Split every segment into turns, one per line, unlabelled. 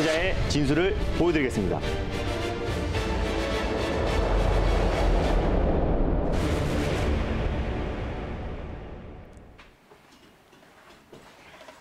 승자의 진술을 보여드리겠습니다.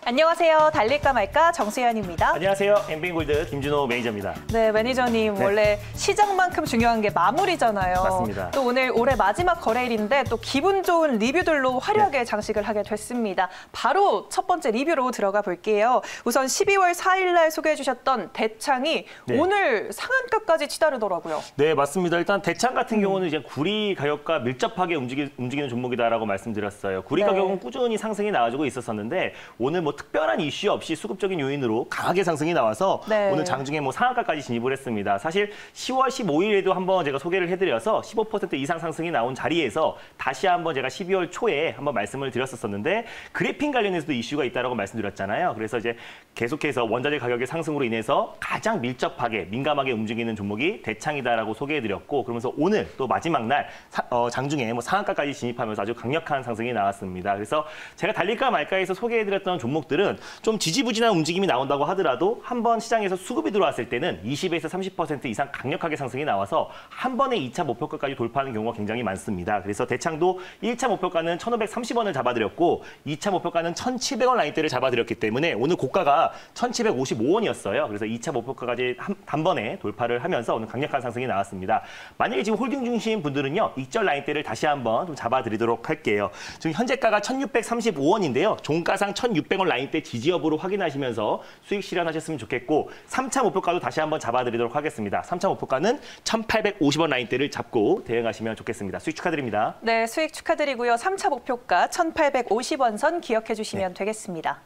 안녕하세요. 달릴까 말까 정수현입니다.
안녕하세요. 엠빙골드 김준호 매니저입니다.
네, 매니저님. 네. 원래 시장만큼 중요한 게 마무리잖아요.
맞습니다.
또 오늘 올해 마지막 거래일인데 또 기분 좋은 리뷰들로 화려하게 장식을 하게 됐습니다. 바로 첫 번째 리뷰로 들어가 볼게요. 우선 12월 4일 날 소개해 주셨던 대창이 오늘 상한가까지 치다르더라고요.
네, 맞습니다. 일단 대창 같은 경우는 이제 구리 가격과 밀접하게 움직이는 종목이다라고 말씀드렸어요. 구리 가격은 꾸준히 상승이 나와주고 있었는데 오늘 뭐 특별한 이슈 없이 수급적인 요인으로 강하게 상승이 나와서 오늘 장중에 뭐 상한가까지 진입을 했습니다. 사실 10월 15일에도 한번 제가 소개를 해드려서 15% 이상 상승이 나온 자리에서 다시 한번 제가 12월 초에 한번 말씀을 드렸었는데 그래핀 관련해서도 이슈가 있다라고 말씀드렸잖아요. 그래서 이제 계속해서 원자재 가격의 상승으로 인해서 가장 밀접하게 민감하게 움직이는 종목이 대창이다라고 소개해드렸고 그러면서 오늘 또 마지막 날 장중에 뭐 상한가까지 진입하면서 아주 강력한 상승이 나왔습니다. 그래서 제가 달릴까 말까에서 소개해드렸던 종목들은 좀 지지부진한 움직임이 나온다고 하더라도 한번 시장에서 수급이 들어왔을 때는 20에서 30% 이상 강력하게 상승이 나와서 한 번에 2차 목표가까지 돌파하는 경우가 굉장히 많습니다. 그래서 대창도 1차 목표가는 1,530원을 잡아드렸고 2차 목표가는 1,700원 라인대를 잡아드렸기 때문에 오늘 고가가 1,755원이었어요. 그래서 2차 목표가까지 단번에 돌파를 하면서 오늘 강력한 상승이 나왔습니다. 만약에 지금 홀딩 중이신 분들은요. 익절 라인대를 다시 한번 좀 잡아드리도록 할게요. 지금 현재가가 1,635원인데요. 종가상 1,600원 라인대 지지 여부로 확인하시면서 수익 실현하셨으면 좋겠고 3차 목표가도 다시 한번 잡아드리도록 하겠습니다. 3차 목표가는 1,850원 라인대를 잡고 대응하시면 좋겠습니다. 수익 축하드립니다.
네, 수익 축하드리고요. 3차 목표가 1,850원 선 기억해 주시면 되겠습니다.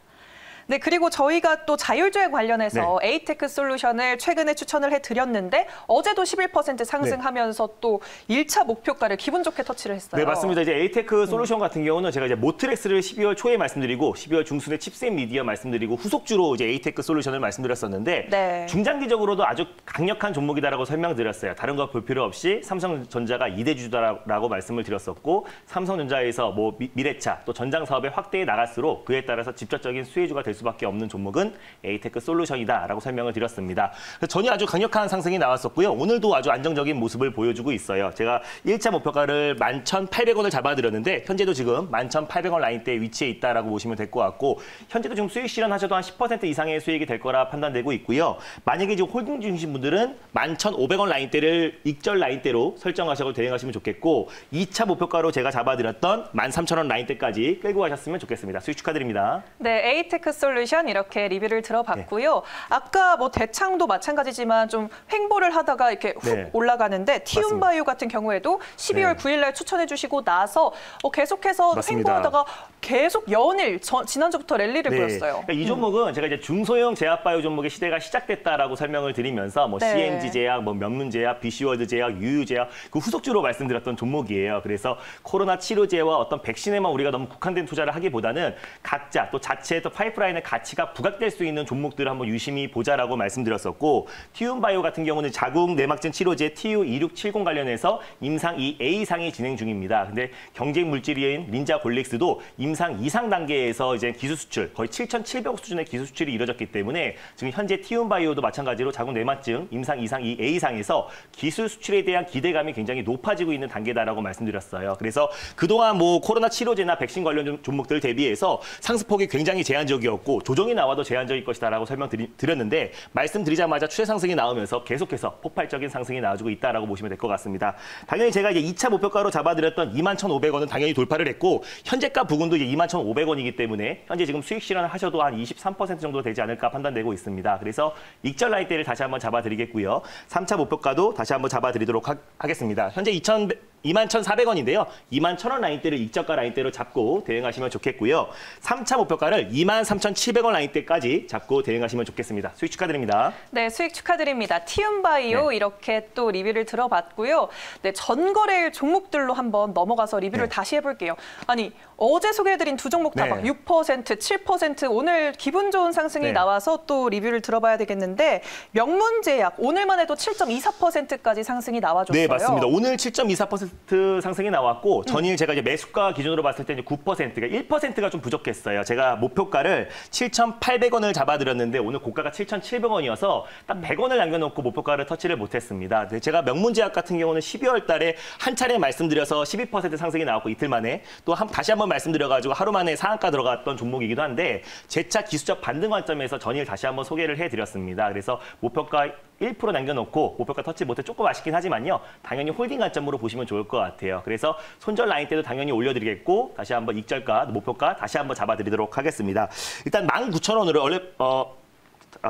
네, 그리고 저희가 또 자율주행 관련해서 에이테크 솔루션을 최근에 추천을 해드렸는데 어제도 11% 상승하면서 또 1차 목표가를 기분 좋게 터치를 했어요.
네, 맞습니다. 이제 에이테크 솔루션 같은 경우는 제가 이제 모트렉스를 12월 초에 말씀드리고 12월 중순에 칩셋 미디어 말씀드리고 후속주로 이제 에이테크 솔루션을 말씀드렸었는데 중장기적으로도 아주 강력한 종목이다라고 설명드렸어요. 다른 거 볼 필요 없이 삼성전자가 2대 주주다라고 말씀을 드렸었고 삼성전자에서 뭐 미래차 또 전장 사업의 확대에 나갈수록 그에 따라서 직접적인 수혜주가 될 수밖에 없는 종목은 에이테크 솔루션이다라고 설명을 드렸습니다. 전이 아주 강력한 상승이 나왔었고요. 오늘도 아주 안정적인 모습을 보여주고 있어요. 제가 1차 목표가를 11,800원을 잡아드렸는데 현재도 지금 11,800원 라인대에 위치해 있다라고 보시면 될 것 같고 현재도 지금 수익 실현하셔도 한 10% 이상의 수익이 될 거라 판단되고 있고요. 만약에 지금 홀딩 중이신 분들은 11,500원 라인대를 익절 라인대로 설정하셔서 대응하시면 좋겠고 2차 목표가로 제가 잡아드렸던 13,000원 라인대까지 끌고 가셨으면 좋겠습니다. 수익 축하드립니다.
네, 에이테크 솔루션 이렇게 리뷰를 들어봤고요. 아까 뭐 대창도 마찬가지지만 좀 횡보를 하다가 이렇게 훅 올라가는데 티움바이오 같은 경우에도 12월 9일 날 추천해 주시고 나서 계속해서 횡보하다가 계속 연일 지난주부터 랠리를 보였어요.
그러니까 이 종목은 제가 이제 중소형 제약바이오 종목의 시대가 시작됐다라고 설명을 드리면서 뭐 CMG 제약, 뭐 명문제약, BC월드 제약, 유유제약 그 후속주로 말씀드렸던 종목이에요. 그래서 코로나 치료제와 어떤 백신에만 우리가 너무 국한된 투자를 하기보다는 각자 또 자체의 또 파이프라인의 가치가 부각될 수 있는 종목들을 한번 유심히 보자라고 말씀드렸었고 티움바이오 같은 경우는 자궁 내막증 치료제 TU2670 관련해서 임상 2A상이 진행 중입니다. 근데 경쟁 물질인 린자골릭스도 임상 2상 단계에서 이제 기술 수출 거의 7,700억 수준의 기술 수출이 이루어졌기 때문에 지금 현재 티움바이오도 마찬가지로 자궁 내막증 임상 2상 2A상에서 기술 수출에 대한 기대감이 굉장히 높아지고 있는 단계다라고 말씀드렸어요. 그래서 그동안 뭐 코로나 치료제나 백신 관련 종목들 대비해서 상승폭이 굉장히 제한적이었고 조정이 나와도 제한적일 것이다라고 설명드렸는데 말씀드리자마자 추세 상승이 나오면서 계속해서 폭발적인 상승이 나와주고 있다라고 보시면 될 것 같습니다. 당연히 제가 이제 2차 목표가로 잡아드렸던 21,500원은 당연히 돌파를 했고 현재가 부근도 이제 21,500원이기 때문에 현재 지금 수익 실현을 하셔도 한 23% 정도 되지 않을까 판단되고 있습니다. 그래서 익절 라인대를 다시 한번 잡아드리겠고요. 3차 목표가도 다시 한번 잡아드리도록 하겠습니다. 현재 21,400원인데요. 21,000원 라인대를 익저가 라인대로 잡고 대응하시면 좋겠고요. 3차 목표가를 23,700원 라인대까지 잡고 대응하시면 좋겠습니다. 수익 축하드립니다.
네, 수익 축하드립니다. 티움바이오 이렇게 또 리뷰를 들어봤고요. 네, 전거래일 종목들로 한번 넘어가서 리뷰를 다시 해볼게요. 아니, 어제 소개해드린 두 종목 다 막 6%, 7% 오늘 기분 좋은 상승이 나와서 또 리뷰를 들어봐야 되겠는데 명문제약 오늘만 해도 7.24%까지 상승이 나와줬어요.
네, 맞습니다. 오늘 7.24% 4% 상승이 나왔고 전일 제가 이제 매수가 기준으로 봤을 때 이제 9%가 1%가 좀 부족했어요. 제가 목표가를 7,800원을 잡아드렸는데 오늘 고가가 7,700원이어서 딱 100원을 남겨놓고 목표가를 터치를 못했습니다. 제가 명문제약 같은 경우는 12월 달에 한 차례 말씀드려서 12% 상승이 나왔고 이틀 만에 또 다시 한번 말씀드려가지고 하루 만에 상한가 들어갔던 종목이기도 한데 재차 기술적 반등 관점에서 전일 다시 한번 소개를 해드렸습니다. 그래서 목표가 1% 남겨놓고 목표가 터치 못해 조금 아쉽긴 하지만요. 당연히 홀딩 관점으로 보시면 좋을 것 같아요. 그래서 손절 라인 때도 당연히 올려드리겠고 다시 한번 익절가, 목표가 다시 한번 잡아드리도록 하겠습니다. 일단 19,000원으로 원래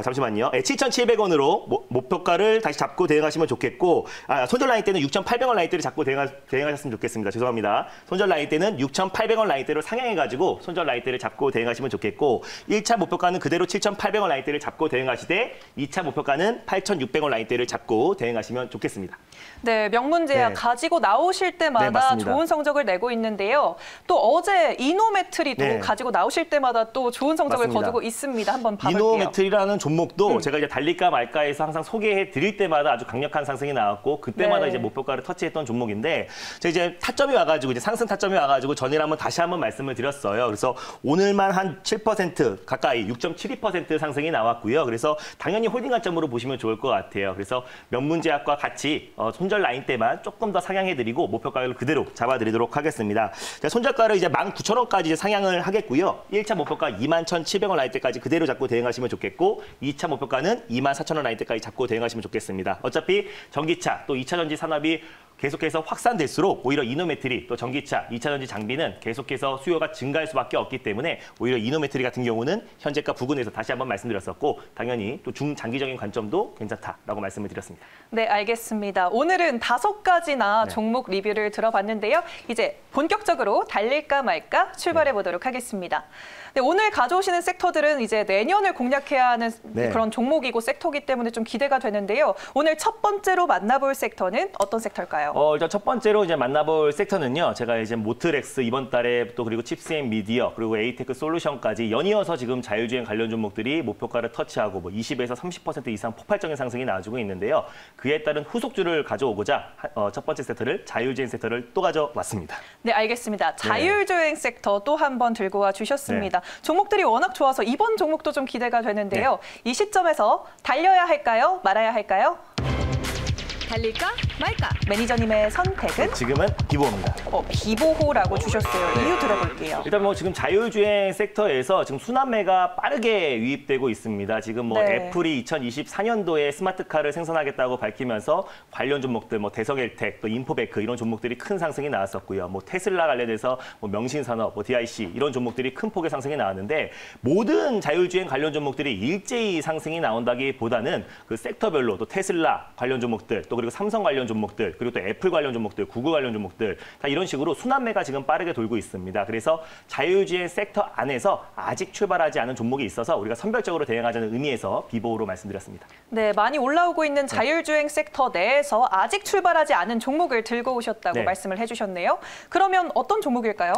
잠시만요. 7,700원으로 목표가를 다시 잡고 대응하시면 좋겠고 손절 라인 때는 6,800원 라인대를 잡고 대응하셨으면 좋겠습니다. 죄송합니다. 손절 라인 때는 6,800원 라인대로 상향해가지고 손절 라인대를 잡고 대응하시면 좋겠고 1차 목표가는 그대로 7,800원 라인대를 잡고 대응하시되 2차 목표가는 8,600원 라인대를 잡고 대응하시면 좋겠습니다.
네, 명문제약 가지고 나오실 때마다 좋은 성적을 내고 있는데요. 또 어제 이노메트리도 가지고 나오실 때마다 또 좋은 성적을 거두고 있습니다. 한번 봐볼게요.
이노메트리라는 종목도 제가 이제 달릴까 말까해서 항상 소개해 드릴 때마다 아주 강력한 상승이 나왔고 그때마다 이제 목표가를 터치했던 종목인데 제가 이제 타점이 와가지고 이제 상승 타점이 와가지고 전일 한번 다시 한번 말씀을 드렸어요. 그래서 오늘만 한 7% 가까이 6.72% 상승이 나왔고요. 그래서 당연히 홀딩 관점으로 보시면 좋을 것 같아요. 그래서 명문제약과 같이 손절 라인 때만 조금 더 상향해드리고 목표가를 그대로 잡아드리도록 하겠습니다. 손절가를 이제 19,000원까지 이제 상향을 하겠고요. 1차 목표가 21,700원 라인 때까지 그대로 잡고 대응하시면 좋겠고 2차 목표가는 24,000원 라인 때까지 잡고 대응하시면 좋겠습니다. 어차피 전기차 또 2차 전지 산업이 계속해서 확산될수록 오히려 이노메트리 또 전기차, 2차 전지 장비는 계속해서 수요가 증가할 수밖에 없기 때문에 오히려 이노메트리 같은 경우는 현재가 부근에서 다시 한번 말씀드렸었고 당연히 또 중장기적인 관점도 괜찮다라고 말씀을 드렸습니다.
네, 알겠습니다. 오늘은 5가지나 종목 리뷰를 들어봤는데요. 이제 본격적으로 달릴까 말까 출발해 보도록 하겠습니다. 네, 오늘 가져오시는 섹터들은 이제 내년을 공략해야 하는 그런 종목이고 섹터이기 때문에 좀 기대가 되는데요. 오늘 첫 번째로 만나볼 섹터는 어떤 섹터일까요?
일단 첫 번째로 이제 만나볼 섹터는요. 제가 이제 모트렉스 이번 달에 또 그리고 칩스앤미디어 그리고 에이테크 솔루션까지 연이어서 지금 자율주행 관련 종목들이 목표가를 터치하고 뭐 20에서 30% 이상 폭발적인 상승이 나와주고 있는데요. 그에 따른 후속주를 가져오고자 첫 번째 섹터를 자율주행 섹터를 또 가져왔습니다.
네, 알겠습니다. 자율주행 섹터 또 한 번 들고 와 주셨습니다. 종목들이 워낙 좋아서 이번 종목도 좀 기대가 되는데요. 이 시점에서 달려야 할까요? 말아야 할까요? 달릴까 말까? 매니저님의 선택은?
지금은 비보호입니다.
비보호라고 주셨어요. 이유 들어볼게요.
일단 뭐 지금 자율주행 섹터에서 지금 순환매가 빠르게 유입되고 있습니다. 지금 뭐 애플이 2024년도에 스마트카를 생산하겠다고 밝히면서 관련 종목들 뭐 대성엘텍 또 인포베크 이런 종목들이 큰 상승이 나왔었고요. 뭐 테슬라 관련해서 뭐 명신산업, 뭐 DIC 이런 종목들이 큰 폭의 상승이 나왔는데 모든 자율주행 관련 종목들이 일제히 상승이 나온다기보다는 그 섹터별로 또 테슬라 관련 종목들 또 그리고 삼성 관련 종목들, 그리고 또 애플 관련 종목들, 구글 관련 종목들 다 이런 식으로 순환매가 지금 빠르게 돌고 있습니다. 그래서 자율주행 섹터 안에서 아직 출발하지 않은 종목이 있어서 우리가 선별적으로 대응하자는 의미에서 비보호로 말씀드렸습니다.
네, 많이 올라오고 있는 자율주행 섹터 내에서 아직 출발하지 않은 종목을 들고 오셨다고 말씀을 해주셨네요. 그러면 어떤 종목일까요?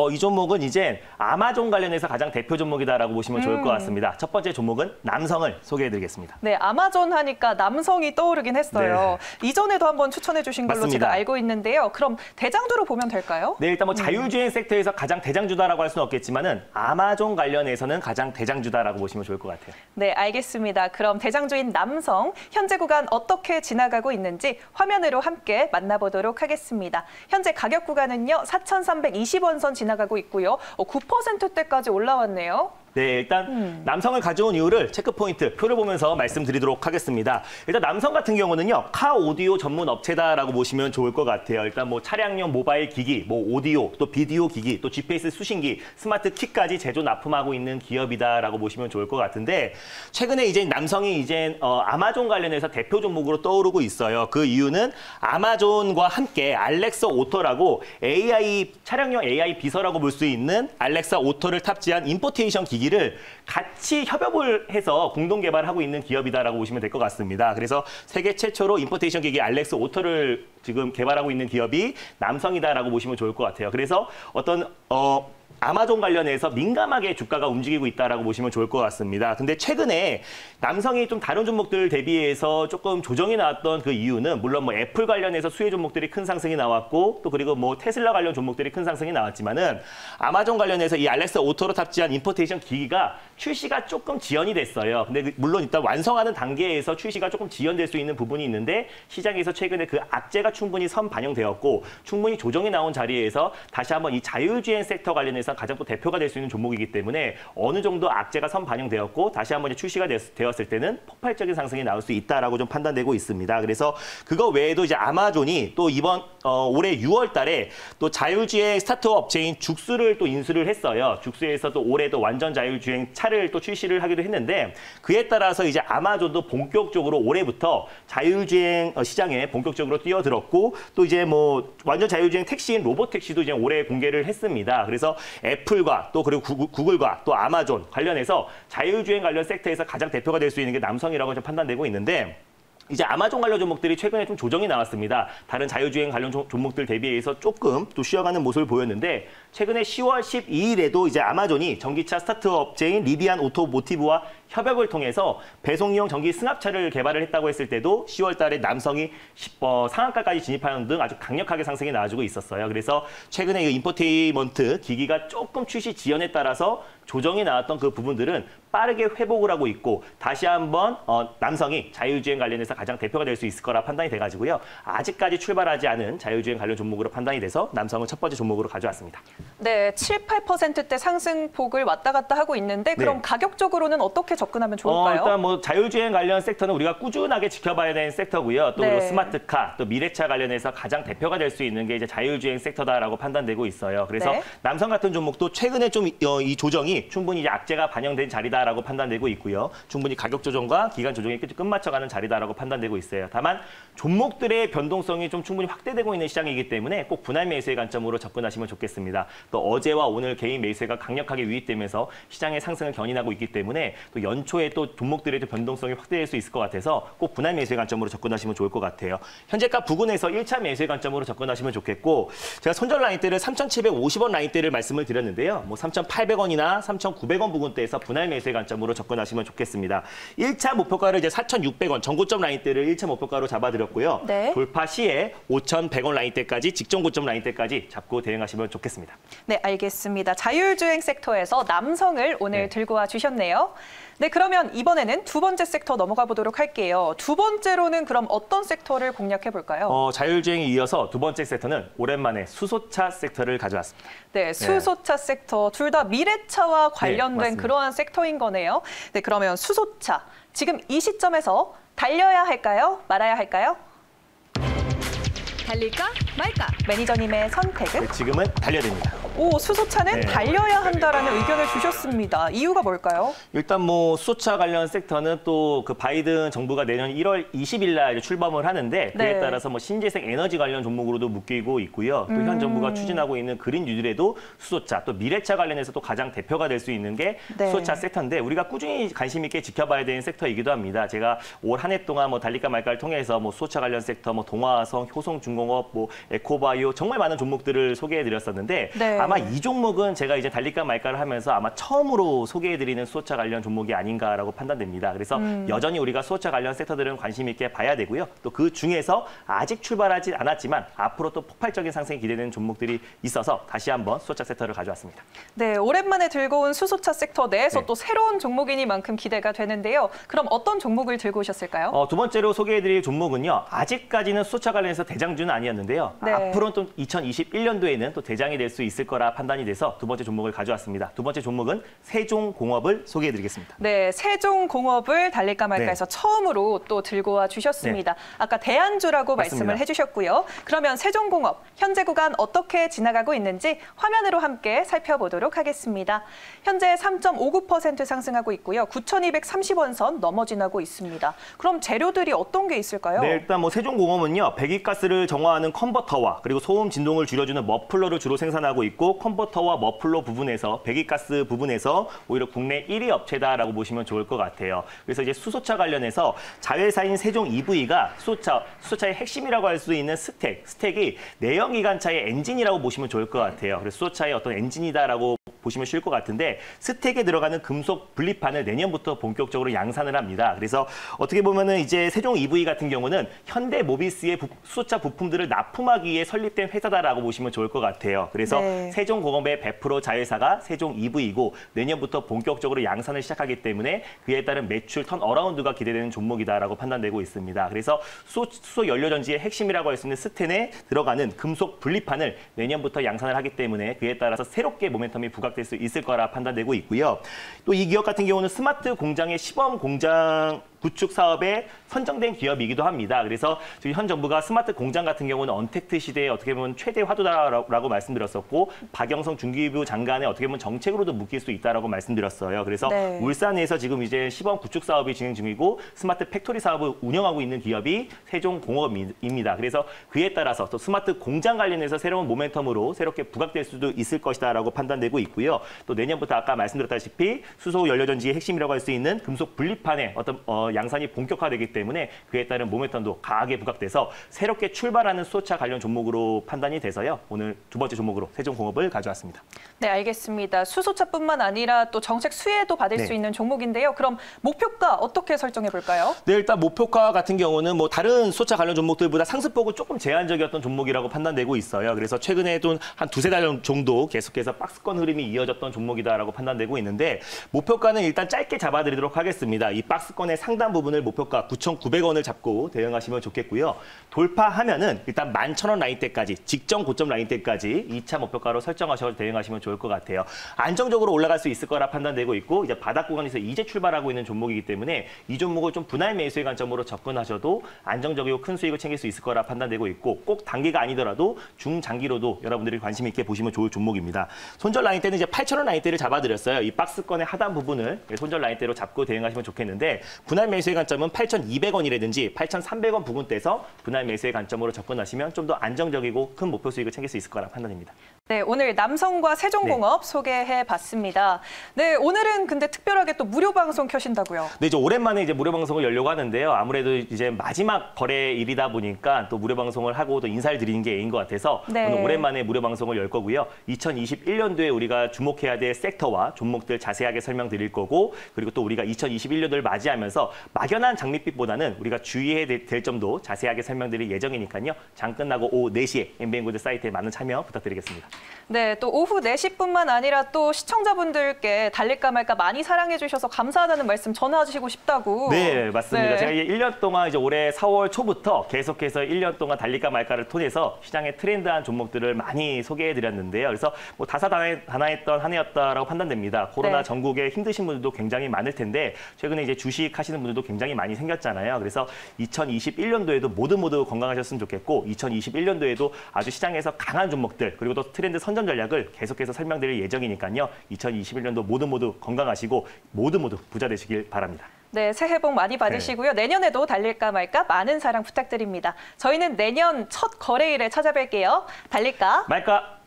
이 종목은 이제 아마존 관련해서 가장 대표 종목이다라고 보시면 좋을 것 같습니다. 첫 번째 종목은 남성을 소개해드리겠습니다.
네, 아마존 하니까 남성이 떠오르긴 했어요. 이전에도 한번 추천해 주신 걸로 제가 알고 있는데요. 그럼 대장주로 보면 될까요?
네, 일단 뭐 자율주행 섹터에서 가장 대장주다라고 할 수는 없겠지만은 아마존 관련해서는 가장 대장주다라고 보시면 좋을 것 같아요.
네, 알겠습니다. 그럼 대장주인 남성, 현재 구간 어떻게 지나가고 있는지 화면으로 함께 만나보도록 하겠습니다. 현재 가격 구간은요, 4,320원 선 지나가고 있고요. 9%대까지 올라왔네요.
네, 일단 남성을 가져온 이유를 체크포인트 표를 보면서 말씀드리도록 하겠습니다. 일단 남성 같은 경우는요, 카 오디오 전문 업체다라고 보시면 좋을 것 같아요. 일단 뭐 차량용 모바일 기기, 뭐 오디오, 또 비디오 기기, 또 GPS 수신기, 스마트 키까지 제조 납품하고 있는 기업이다라고 보시면 좋을 것 같은데 최근에 이제 남성이 이제 아마존 관련해서 대표 종목으로 떠오르고 있어요. 그 이유는 아마존과 함께 알렉사 오토라고 차량용 AI 비서라고 볼 수 있는 알렉사 오토를 탑재한 임포테이션 기기 를 같이 협업을 해서 공동 개발하고 있는 기업이다라고 보시면 될 것 같습니다. 그래서 세계 최초로 임포테이션 기기 알렉사 오토를 지금 개발하고 있는 기업이 남성이다라고 보시면 좋을 것 같아요. 그래서 어떤 아마존 관련해서 민감하게 주가가 움직이고 있다라고 보시면 좋을 것 같습니다. 근데 최근에 남성이 좀 다른 종목들 대비해서 조금 조정이 나왔던 그 이유는 물론 뭐 애플 관련해서 수혜 종목들이 큰 상승이 나왔고 또 그리고 뭐 테슬라 관련 종목들이 큰 상승이 나왔지만은 아마존 관련해서 이 알렉사 오토로 탑재한 임포테이션 기기가 출시가 조금 지연이 됐어요. 근데 물론 일단 완성하는 단계에서 출시가 조금 지연될 수 있는 부분이 있는데 시장에서 최근에 그 악재가 충분히 반영되었고 충분히 조정이 나온 자리에서 다시 한번 이 자율주행 섹터 관련해서 가장 또 대표가 될 수 있는 종목이기 때문에 어느 정도 악재가 반영되었고 다시 한번 출시가 되었을 때는 폭발적인 상승이 나올 수 있다라고 좀 판단되고 있습니다. 그래서 그거 외에도 이제 아마존이 또 이번 올해 6월 달에 또 자율주행 스타트업 업체인 죽수를 또 인수를 했어요. 죽수에서 또 올해 또 완전 자율주행 차를 또 출시를 하기도 했는데 그에 따라서 이제 아마존도 본격적으로 올해부터 자율주행 시장에 본격적으로 뛰어들었고 또 이제 뭐 완전 자율주행 택시인 로보택시도 이제 올해 공개를 했습니다. 그래서 애플과 또 그리고 구글과 또 아마존 관련해서 자율주행 관련 섹터에서 가장 대표가 될 수 있는 게 남성이라고 좀 판단되고 있는데 이제 아마존 관련 종목들이 최근에 좀 조정이 나왔습니다. 다른 자율주행 관련 종목들 대비해서 조금 또 쉬어가는 모습을 보였는데 최근에 10월 12일에도 이제 아마존이 전기차 스타트업 업체인 리비안 오토모티브와 협업을 통해서 배송용 전기 승합차를 개발을 했다고 했을 때도 10월 달에 남성이 상한가까지 진입하는 등 아주 강력하게 상승이 나와주고 있었어요. 그래서 최근에 이 인포테인먼트 기기가 조금 출시 지연에 따라서 조정이 나왔던 그 부분들은 빠르게 회복을 하고 있고 다시 한번 남성이 자율주행 관련해서 가장 대표가 될 수 있을 거라 판단이 돼가지고요. 아직까지 출발하지 않은 자율주행 관련 종목으로 판단이 돼서 남성을 첫 번째 종목으로 가져왔습니다.
네, 7, 8%대 상승폭을 왔다 갔다 하고 있는데 그럼
네.
가격적으로는 어떻게 접근하면 좋을까요?
일단 뭐 자율주행 관련 섹터는 우리가 꾸준하게 지켜봐야 되는 sek터고요. 또
네.
그리고 스마트카, 또 미래차 관련해서 가장 대표가 될 수 있는 게 이제 자율주행 섹터다라고 판단되고 있어요. 그래서
네.
남성 같은 종목도 최근에 좀 이 조정이 충분히 이제 악재가 반영된 자리다라고 판단되고 있고요. 충분히 가격 조정과 기간 조정이 끝마쳐가는 자리다라고 판단되고 있어요. 다만 종목들의 변동성이 좀 충분히 확대되고 있는 시장이기 때문에 꼭 분할 매수의 관점으로 접근하시면 좋겠습니다. 또 어제와 오늘 개인 매수세가 강력하게 유입되면서 시장의 상승을 견인하고 있기 때문에 또 연초에 또 종목들의 변동성이 확대될 수 있을 것 같아서 꼭 분할 매수의 관점으로 접근하시면 좋을 것 같아요. 현재가 부근에서 1차 매수의 관점으로 접근하시면 좋겠고 제가 손절 라인대를 3,750원 라인대를 말씀을 드렸는데요. 뭐 3,800원이나 3,900원 부근대에서 분할 매수의 관점으로 접근하시면 좋겠습니다. 1차 목표가를 이제 4,600원 전고점 라인대를 1차 목표가로 잡아드렸고요.
네.
돌파 시에 5,100원 라인대까지 직전 고점 라인대까지 잡고 대응하시면 좋겠습니다.
네, 알겠습니다. 자율주행 섹터에서 남성을 오늘
네.
들고 와 주셨네요. 네, 그러면 이번에는 두 번째 섹터 넘어가 보도록 할게요. 두 번째로는 그럼 어떤 섹터를 공략해 볼까요?
자율주행에 이어서 두 번째 섹터는 오랜만에 수소차 섹터를 가져왔습니다.
네, 수소차 섹터 둘 다 미래차와 관련된
맞습니다.
그러한 섹터인 거네요. 네, 그러면 수소차 지금 이 시점에서 달려야 할까요? 말아야 할까요?
달릴까 말까?
매니저님의 선택은?
네, 지금은 달려야 됩니다.
오, 수소차는
네.
달려야 한다라는 의견을 주셨습니다. 이유가 뭘까요?
일단 뭐 수소차 관련 섹터는 또 그 바이든 정부가 내년 1월 20일 날 출범을 하는데 그에
네.
따라서 뭐 신재생 에너지 관련 종목으로도 묶이고 있고요. 또 현 정부가 추진하고 있는 그린 뉴딜에도 수소차, 또 미래차 관련해서 또 가장 대표가 될 수 있는 게
네.
수소차 섹터인데 우리가 꾸준히 관심 있게 지켜봐야 되는 섹터이기도 합니다. 제가 올 한 해 동안 뭐 달릴까 말까를 통해서 뭐 수소차 관련 섹터, 뭐 동화화성, 효성중공업, 뭐 에코바이오 정말 많은 종목들을 소개해드렸었는데
네.
아마 이 종목은 제가 이제 달릴까 말까를 하면서 아마 처음으로 소개해드리는 수소차 관련 종목이 아닌가라고 판단됩니다. 그래서 여전히 우리가 수소차 관련 섹터들은 관심 있게 봐야 되고요. 또 그 중에서 아직 출발하지 않았지만 앞으로 또 폭발적인 상승이 기대되는 종목들이 있어서 다시 한번 수소차 섹터를 가져왔습니다.
네, 오랜만에 들고 온 수소차 섹터 내에서
네.
또 새로운 종목이니만큼 기대가 되는데요. 그럼 어떤 종목을 들고 오셨을까요?
두 번째로 소개해드릴 종목은요. 아직까지는 수소차 관련해서 대장주는 아니었는데요.
네.
앞으로는 또 2021년도에는 또 대장이 될 수 있을 거라 판단이 돼서 두 번째 종목을 가져왔습니다. 두 번째 종목은 세종공업을 소개해드리겠습니다.
네, 세종공업을 달릴까 말까해서
네.
처음으로 또 들고 와 주셨습니다. 아까 대안주라고
맞습니다.
말씀을 해주셨고요. 그러면 세종공업 현재 구간 어떻게 지나가고 있는지 화면으로 함께 살펴보도록 하겠습니다. 현재 3.59% 상승하고 있고요. 9,230원 선 넘어 지나고 있습니다. 그럼 재료들이 어떤 게 있을까요?
네, 일단 뭐 세종공업은요. 배기가스를 정화하는 컨버터와 그리고 소음 진동을 줄여주는 머플러를 주로 생산하고 있고 컨버터와 머플러 부분에서 배기가스 부분에서 오히려 국내 1위 업체다라고 보시면 좋을 것 같아요. 그래서 이제 수소차 관련해서 자회사인 세종 EV가 수소차의 핵심이라고 할 수 있는 스택이 내연기관차의 엔진이라고 보시면 좋을 것 같아요. 그래서 수소차의 어떤 엔진이다라고 보시면 쉬울 것 같은데 스택에 들어가는 금속 분리판을 내년부터 본격적으로 양산을 합니다. 그래서 어떻게 보면은 이제 세종 EV 같은 경우는 현대 모비스의 수소차 부품들을 납품하기 위해 설립된 회사다라고 보시면 좋을 것 같아요. 그래서
네.
세종공업의 100% 자회사가 세종 EV이고 내년부터 본격적으로 양산을 시작하기 때문에 그에 따른 매출 턴어라운드가 기대되는 종목이다라고 판단되고 있습니다. 그래서 수소 연료전지의 핵심이라고 할 수 있는 스텐에 들어가는 금속 분리판을 내년부터 양산을 하기 때문에 그에 따라서 새롭게 모멘텀이 부각될 수 있을 거라 판단되고 있고요. 또 이 기업 같은 경우는 스마트 공장의 시범 공장 구축 사업에 선정된 기업이기도 합니다. 그래서 현 정부가 스마트 공장 같은 경우는 언택트 시대에 어떻게 보면 최대 화두다라고 말씀드렸었고 박영성 중기부 장관의 어떻게 보면 정책으로도 묶일 수 있다라고 말씀드렸어요. 그래서
네.
울산에서 지금 이제 시범 구축 사업이 진행 중이고 스마트 팩토리 사업을 운영하고 있는 기업이 세종공업입니다. 그래서 그에 따라서 또 스마트 공장 관련해서 새로운 모멘텀으로 새롭게 부각될 수도 있을 것이다라고 판단되고 있고요. 또 내년부터 아까 말씀드렸다시피 수소 연료전지의 핵심이라고 할 수 있는 금속 분리판의 어떤 양산이 본격화되기 때문에 그에 따른 모멘텀도 강하게 부각돼서 새롭게 출발하는 수소차 관련 종목으로 판단이 돼서요. 오늘 두 번째 종목으로 세종공업을 가져왔습니다.
네, 알겠습니다. 수소차뿐만 아니라 또 정책 수혜도 받을
네.
수 있는 종목인데요. 그럼 목표가 어떻게 설정해 볼까요?
네, 일단 목표가 같은 경우는 뭐 다른 수소차 관련 종목들보다 상승폭은 조금 제한적이었던 종목이라고 판단되고 있어요. 그래서 최근에도 한 두세 달 정도 계속해서 박스권 흐름이 이어졌던 종목이다라고 판단되고 있는데 목표가는 일단 짧게 잡아드리도록 하겠습니다. 이 박스권의 상단 부분을 목표가 9,900원을 잡고 대응하시면 좋겠고요. 돌파하면은 일단 11,000원 라인대까지 직전 고점 라인대까지 2차 목표가로 설정하셔서 대응하시면 좋을 것 같아요. 안정적으로 올라갈 수 있을 거라 판단되고 있고 이제 바닥 구간에서 이제 출발하고 있는 종목이기 때문에 이 종목을 좀 분할 매수의 관점으로 접근하셔도 안정적이고 큰 수익을 챙길 수 있을 거라 판단되고 있고 꼭 단기가 아니더라도 중장기로도 여러분들이 관심 있게 보시면 좋을 종목입니다. 손절 라인대는 이제 8,000원 라인대를 잡아드렸어요. 이 박스권의 하단 부분을 손절 라인대로 잡고 대응하시면 좋겠는데 분할 매수의 관점은 8,200원이라든지 8,300원 부근대에서 분할 매수의 관점으로 접근하시면 좀 더 안정적이고 큰 목표 수익을 챙길 수 있을 거라 판단됩니다.
네, 오늘 남성과 세종공업 소개해 봤습니다. 네, 오늘은 근데 특별하게 또 무료 방송 켜신다고요?
네, 이제 오랜만에 이제 무료 방송을 열려고 하는데요. 아무래도 이제 마지막 거래일이다 보니까 또 무료 방송을 하고 또 인사를 드리는 게 예인 것 같아서
네.
오늘 오랜만에 무료 방송을 열 거고요. 2021년도에 우리가 주목해야 될 섹터와 종목들 자세하게 설명드릴 거고 그리고 또 우리가 2021년도를 맞이하면서 막연한 장밋빛보다는 우리가 주의해야 될 점도 자세하게 설명드릴 예정이니까요. 장 끝나고 오후 4시에 MBN골드 사이트에 많은 참여 부탁드리겠습니다.
네, 또 오후 4시뿐만 아니라 또 시청자분들께 달릴까 말까 많이 사랑해 주셔서 감사하다는 말씀 전해주시고 싶다고.
네, 맞습니다.
네.
제가 이제 1년 동안 이제 올해 4월 초부터 계속해서 1년 동안 달릴까 말까를 통해서 시장의 트렌드한 종목들을 많이 소개해 드렸는데요. 그래서 뭐 다사다난했던 한 해였다라고 판단됩니다. 코로나
네.
전국에 힘드신 분들도 굉장히 많을 텐데 최근에 이제 주식 하시는 분들도 굉장히 많이 생겼잖아요. 그래서 2021년도에도 모두 건강하셨으면 좋겠고 2021년도에도 아주 시장에서 강한 종목들 그리고 또 트렌드 선점 전략을 계속해서 설명드릴 예정이니까요. 2021년도 모두 건강하시고 모두 부자 되시길 바랍니다.
네, 새해 복 많이 받으시고요. 내년에도 달릴까 말까 많은 사랑 부탁드립니다. 저희는 내년 첫 거래일에 찾아뵐게요. 달릴까?
말까?